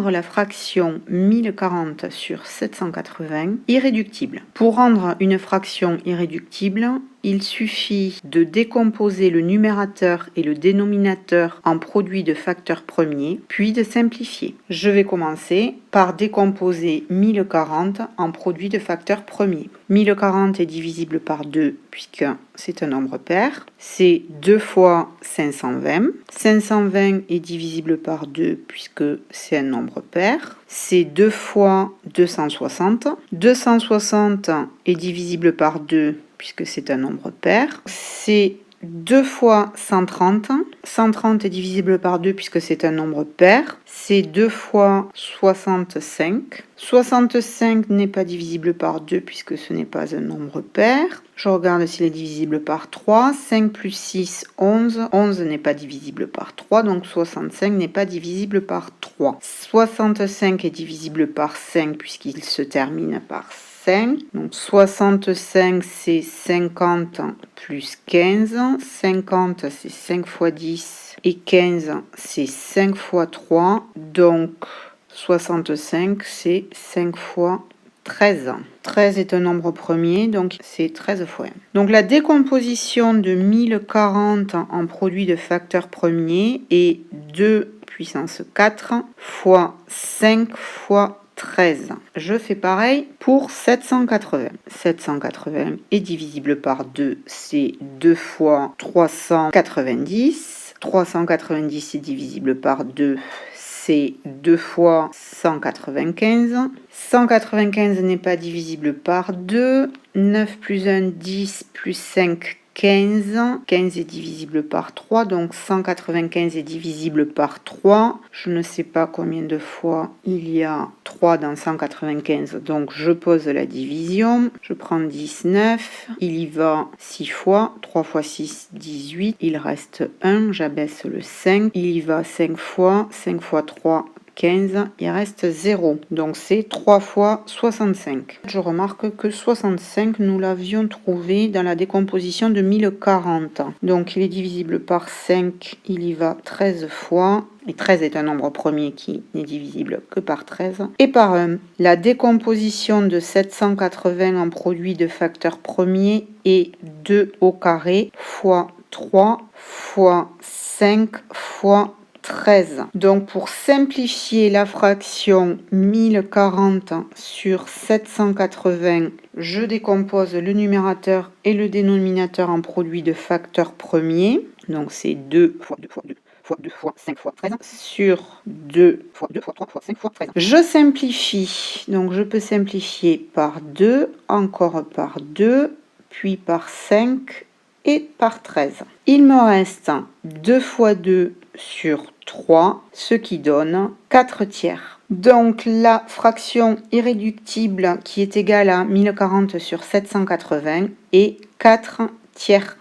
rendre la fraction 1040 sur 780 irréductible. Pour rendre une fraction irréductible, il suffit de décomposer le numérateur et le dénominateur en produit de facteurs premiers, puis de simplifier. Je vais commencer par décomposer 1040 en produit de facteurs premiers. 1040 est divisible par 2 puisque c'est un nombre pair. C'est 2 fois 520. 520 est divisible par 2 puisque c'est un nombre pair. C'est 2 fois 260. 260 est divisible par 2 puisque c'est un nombre pair. C'est 2 fois 130. 130 est divisible par 2 puisque c'est un nombre pair. C'est 2 fois 65. 65 n'est pas divisible par 2 puisque ce n'est pas un nombre pair. Je regarde s'il est divisible par 3. 5 plus 6, 11. 11 n'est pas divisible par 3, donc 65 n'est pas divisible par 3. 65 est divisible par 5 puisqu'il se termine par 5. Donc 65 c'est 50 plus 15. 50 c'est 5 fois 10 et 15 c'est 5 fois 3. Donc 65 c'est 5 fois 13. 13 est un nombre premier, donc c'est 13 fois 1. Donc la décomposition de 1040 en produit de facteurs premiers est 2 puissance 4 fois 5 fois 13. Je fais pareil pour 780. 780 est divisible par 2, c'est 2 fois 390. 390 est divisible par 2, c'est 2 fois 195. 195 n'est pas divisible par 2. 9 plus 1, 10 plus 5, 15. 15 est divisible par 3, donc 195 est divisible par 3. Je ne sais pas combien de fois il y a 3 dans 195, donc je pose la division. Je prends 19, il y va 6 fois. 3 fois 6, 18. Il reste 1, j'abaisse le 5. Il y va 5 fois. 5 fois 3, 15, il reste 0. Donc c'est 3 fois 65. Je remarque que 65, nous l'avions trouvé dans la décomposition de 1040. Donc il est divisible par 5, il y va 13 fois. Et 13 est un nombre premier qui n'est divisible que par 13. Et par 1. La décomposition de 780 en produit de facteurs premiers est 2 au carré fois 3 fois 5 fois 13. Donc pour simplifier la fraction 1040 sur 780, je décompose le numérateur et le dénominateur en produit de facteurs premiers. Donc c'est 2 fois 2 fois 2 fois 2 fois 5 fois 13 sur 2 fois 2 fois 3 fois 5 fois 13. Je simplifie. Donc je peux simplifier par 2, encore par 2, puis par 5 et par 13. Il me reste 2 fois 2 sur 3, ce qui donne 4 tiers. Donc la fraction irréductible qui est égale à 1040 sur 780 est 4 tiers.